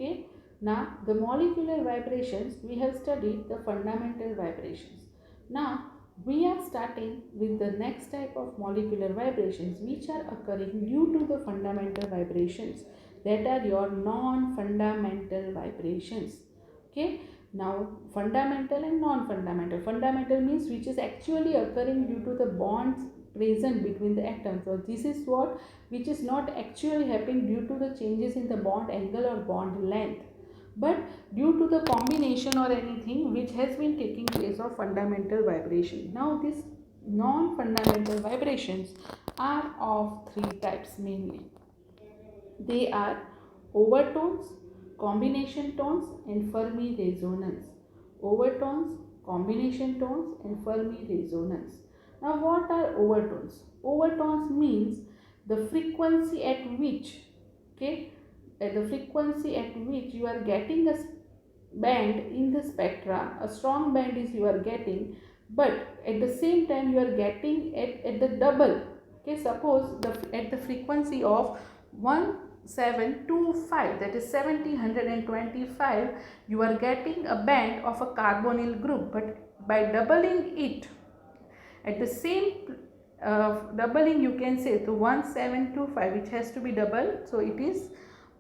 Okay, now the molecular vibrations, we have studied the fundamental vibrations. Now we are starting with the next type of molecular vibrations which are occurring due to the fundamental vibrations, that are your non-fundamental vibrations. Okay, now fundamental and non-fundamental. Fundamental means which is actually occurring due to the bonds present between the atoms. So this is what which is not actually happening due to the changes in the bond angle or bond length, but due to the combination or anything which has been taking place of fundamental vibration. Now these non-fundamental vibrations are of three types mainly. They are overtones, combination tones and Fermi resonance. Overtones, combination tones and Fermi resonance. Now what are overtones? Overtones means the frequency at which, okay, at the frequency at which you are getting a band in the spectra, a strong band is you are getting, but at the same time you are getting at the double. Okay, suppose at the frequency of 1725, that is 1725, you are getting a band of a carbonyl group, but by doubling it at the same doubling, you can say to 1725, which has to be double, so it is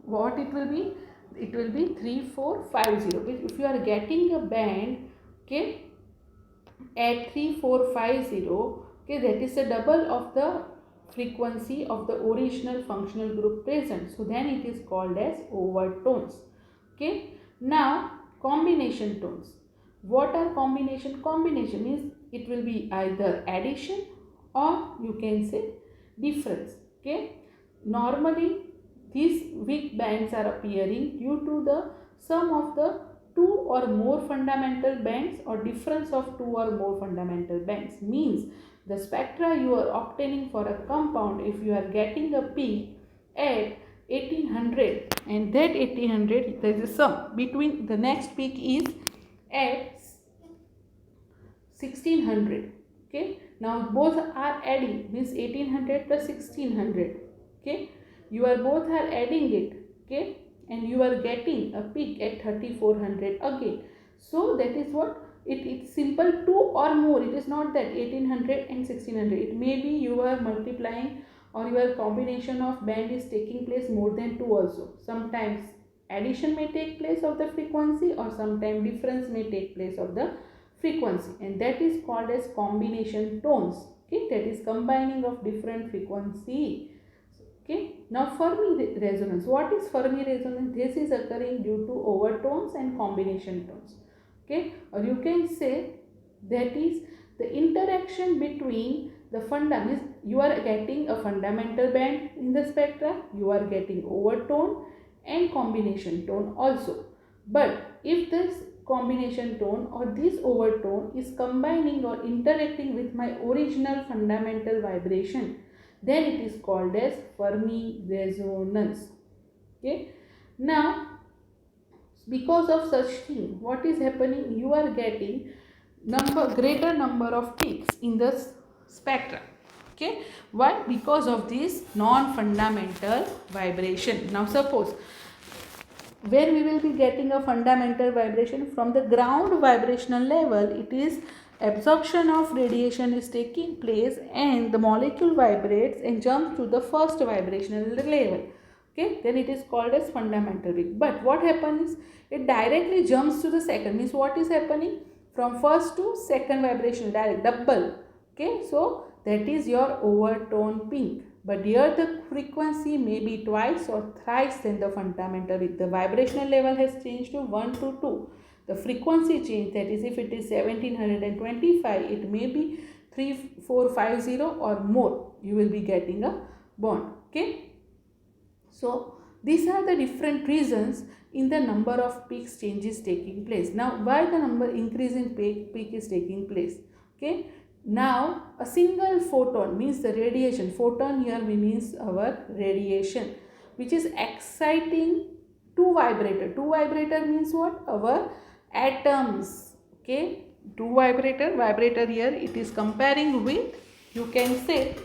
what it will be, it will be 3450. If you are getting a band, okay, at 3450, okay, that is a double of the frequency of the original functional group present, so then it is called as overtones. Okay, now combination tones. What are combination? Combination means it will be either addition or you can say difference. Okay, normally these weak bands are appearing due to the sum of the two or more fundamental bands or difference of two or more fundamental bands. Means the spectra you are obtaining for a compound, if you are getting a peak at 1800 and that 1800, there is a sum between the next peak is at 1600. Okay, now both are adding, means 1800 plus 1600. Okay, you are both are adding it. Okay, and you are getting a peak at 3400 again. So that is what it's simple, two or more. It is not that 1800 and 1600. It may be you are multiplying or your combination of band is taking place more than two also. Sometimes addition may take place of the frequency or sometimes difference may take place of the frequency, and that is called as combination tones. Okay, that is combining of different frequency. Okay, now Fermi resonance. What is Fermi resonance? This is occurring due to overtones and combination tones. Okay, or you can say that is the interaction between the fundamentals. You are getting a fundamental band in the spectra, you are getting overtone and combination tone also. But if this combination tone or this overtone is combining or interacting with my original fundamental vibration, then it is called as Fermi resonance. Okay, now because of such thing, what is happening, you are getting greater number of peaks in the spectra. Okay, why? Because of this non-fundamental vibration. Now suppose where we will be getting a fundamental vibration from the ground vibrational level, it is absorption of radiation is taking place and the molecule vibrates and jumps to the first vibrational level. Okay, then it is called as fundamental peak. But what happens is it directly jumps to the second, means what is happening from first to second vibration, direct double. Okay, so that is your overtone peak. But here the frequency may be twice or thrice than the fundamental peak. The vibrational level has changed to 1 to 2. The frequency change, that is if it is 1725, it may be 3450 or more. You will be getting a bond. Okay. So these are the different reasons in the number of peaks changes taking place. Now why the number increase in peak is taking place? Okay. Now a single photon means the radiation. Photon here means our radiation, which is exciting two vibrator. Two vibrator means what? Our atoms. Okay. Two vibrator. Vibrator here it is comparing with, you can say,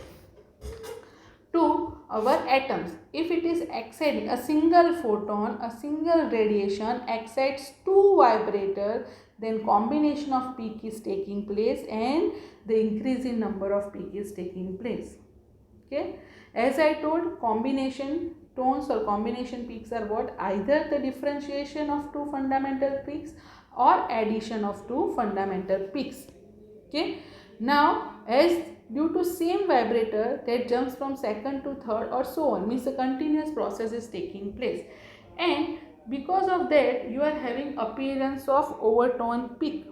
two our atoms. If it is exciting, a single photon, a single radiation excites two vibrators, then combination of peak is taking place and the increase in number of peak is taking place. Okay, as I told, combination tones or combination peaks are what? Either the differentiation of two fundamental peaks or addition of two fundamental peaks. Okay, now as due to same vibrator that jumps from second to third or so on, means a continuous process is taking place, and because of that you are having appearance of overtone peak.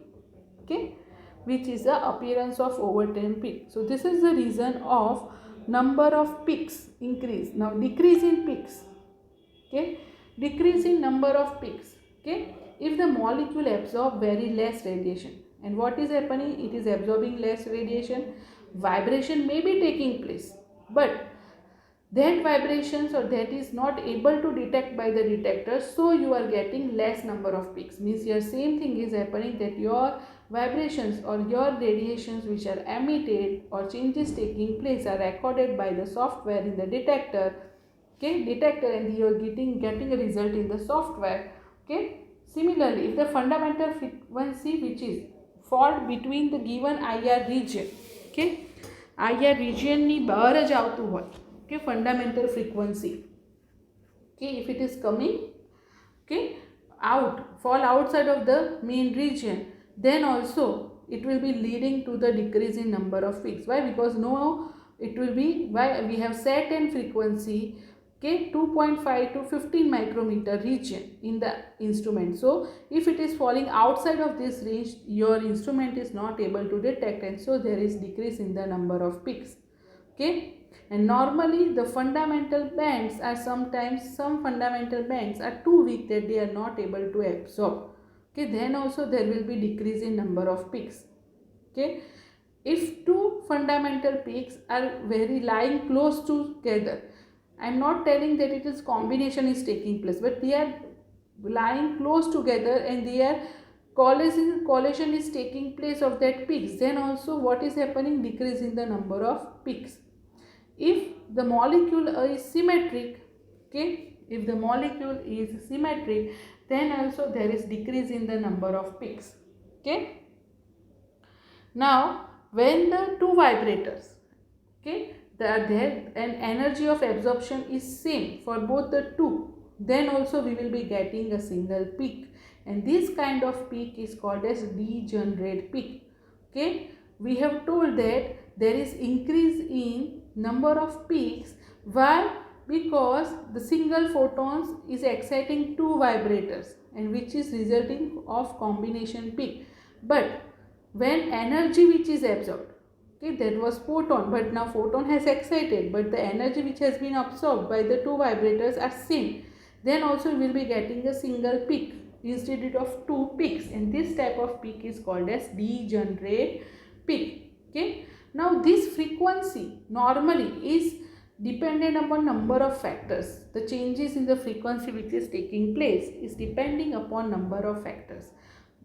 Okay, which is the appearance of overtone peak. So this is the reason of number of peaks increase. Now decrease in peaks. Okay, decrease in number of peaks. Okay, if the molecule absorb very less radiation, and what is happening? It is absorbing less radiation. Vibration may be taking place, but that vibrations or that is not able to detect by the detector, so you are getting less number of peaks. Means your same thing is happening, that your vibrations or your radiations which are emitted or changes taking place are recorded by the software in the detector. Okay, detector, and you are getting a result in the software. Okay, similarly if the fundamental frequency which is fall between the given IR region, okay, IR region ની બહાર જ આવતું હોય, okay, fundamental frequency, okay, if it is coming, okay, out, fall outside of the main region, then also it will be leading to the decrease in number of peaks. Why? Because no, it will be, why we have set in frequency, okay, 2.5 to 15 micrometer region in the instrument. So if it is falling outside of this range, your instrument is not able to detect, and so there is decrease in the number of peaks. Okay, and normally the fundamental bands are sometimes, some fundamental bands are too weak that they are not able to absorb. Okay, then also there will be decrease in number of peaks. Okay, if two fundamental peaks are very lying close together, I am not telling that it is combination is taking place, but they are lying close together and their collision is taking place of that peaks, then also what is happening? Decrease in the number of peaks. If the molecule is symmetric, okay, if the molecule is symmetric, then also there is decrease in the number of peaks. Okay, now when the two vibrators, okay, there and energy of absorption is same for both the two, then also we will be getting a single peak, and this kind of peak is called as degenerate peak. Okay, we have told that there is increase in number of peaks. Why? Because the single photons is exciting two vibrators, and which is resulting of combination peak. But when energy which is absorbed, okay, that was photon, but now photon has excited, but the energy which has been absorbed by the two vibrators are same, then also we will be getting a single peak instead of two peaks, and this type of peak is called as degenerate peak. Okay, now this frequency normally is dependent upon number of factors. The changes in the frequency which is taking place is depending upon number of factors.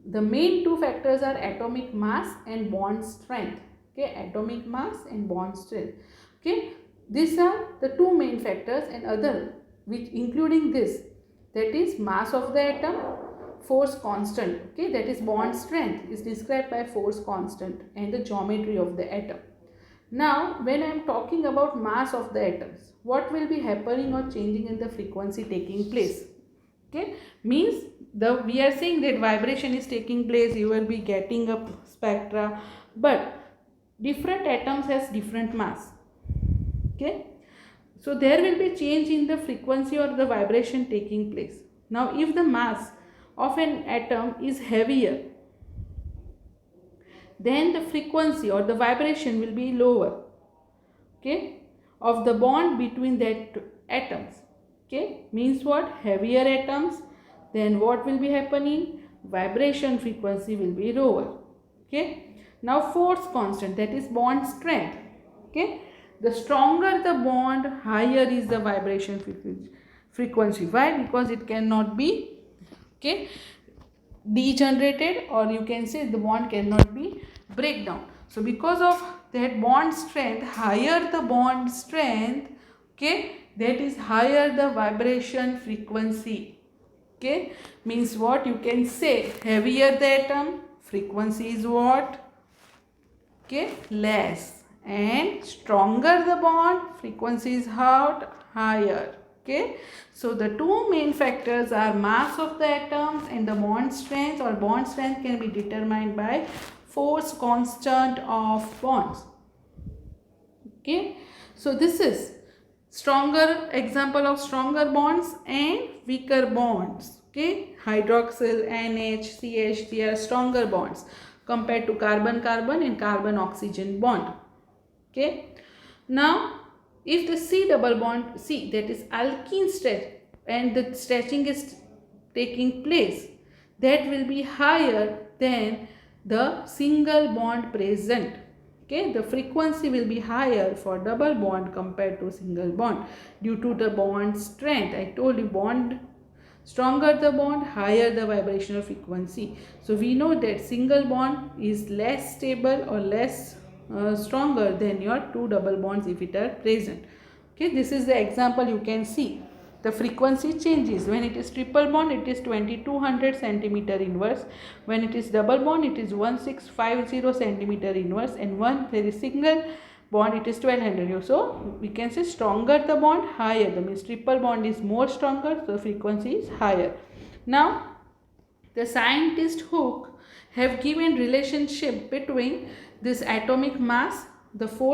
The main two factors are atomic mass and bond strength. Okay, atomic mass and bond strength. Okay, these are the two main factors, and other which including this, that is mass of the atom, force constant, okay, that is bond strength is described by force constant, and the geometry of the atom. Now when I am talking about mass of the atoms, what will be happening or changing in the frequency taking place? Okay, means we are saying that vibration is taking place, you will be getting a spectra, but different atoms has different mass. Okay, so there will be change in the frequency or the vibration taking place. Now if the mass of an atom is heavier, then the frequency or the vibration will be lower, okay, of the bond between that atoms. Okay, means what? Heavier atoms, then what will be happening? Vibration frequency will be lower. Okay, now force constant, that is bond strength. Okay, the stronger the bond, higher is the vibration frequency. Why? Because it cannot be, okay, degenerated, or you can say the bond cannot be breakdown. So because of that bond strength, higher the bond strength, Okay, that is higher the vibration frequency. Okay, means what you can say, heavier the atom, frequency is what? Okay, less, and stronger the bond, frequency is higher. Okay, so the two main factors are mass of the atoms and the bond strength, or bond strength can be determined by force constant of bonds. Okay, so this is stronger example of stronger bonds and weaker bonds. Okay, hydroxyl, NH, CH, they are stronger bonds compared to carbon carbon and carbon oxygen bond. Okay, now if the C double bond, C, that is alkene stretch, and the stretching is taking place, that will be higher than the single bond present. Okay, the frequency will be higher for double bond compared to single bond due to the bond strength. I told you, bond stronger the bond, higher the vibrational frequency. So we know that single bond is less stable or less stronger than your two double bonds if it are present. Okay, this is the example you can see. The frequency changes. When it is triple bond, it is 2200 centimeter inverse. When it is double bond, it is 1650 centimeter inverse. And when there is single bond, it is 1200. So we can say stronger the bond, higher. That means triple bond is more stronger, so frequency is higher. Now the scientist Hooke have given relationship between this atomic mass, the force